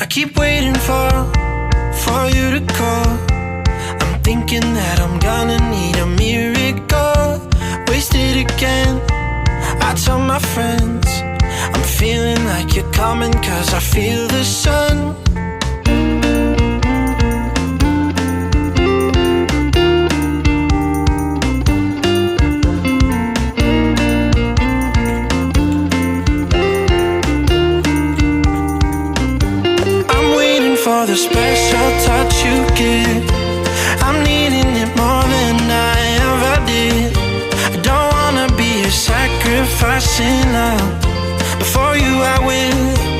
I keep waiting for you to call. I'm thinking that I'm gonna need a miracle. Wasted again, I tell my friends I'm feeling like you're coming, 'cause I feel the sun. For the special touch you give, I'm needing it more than I ever did. I don't wanna be a sacrifice in love. Before you I will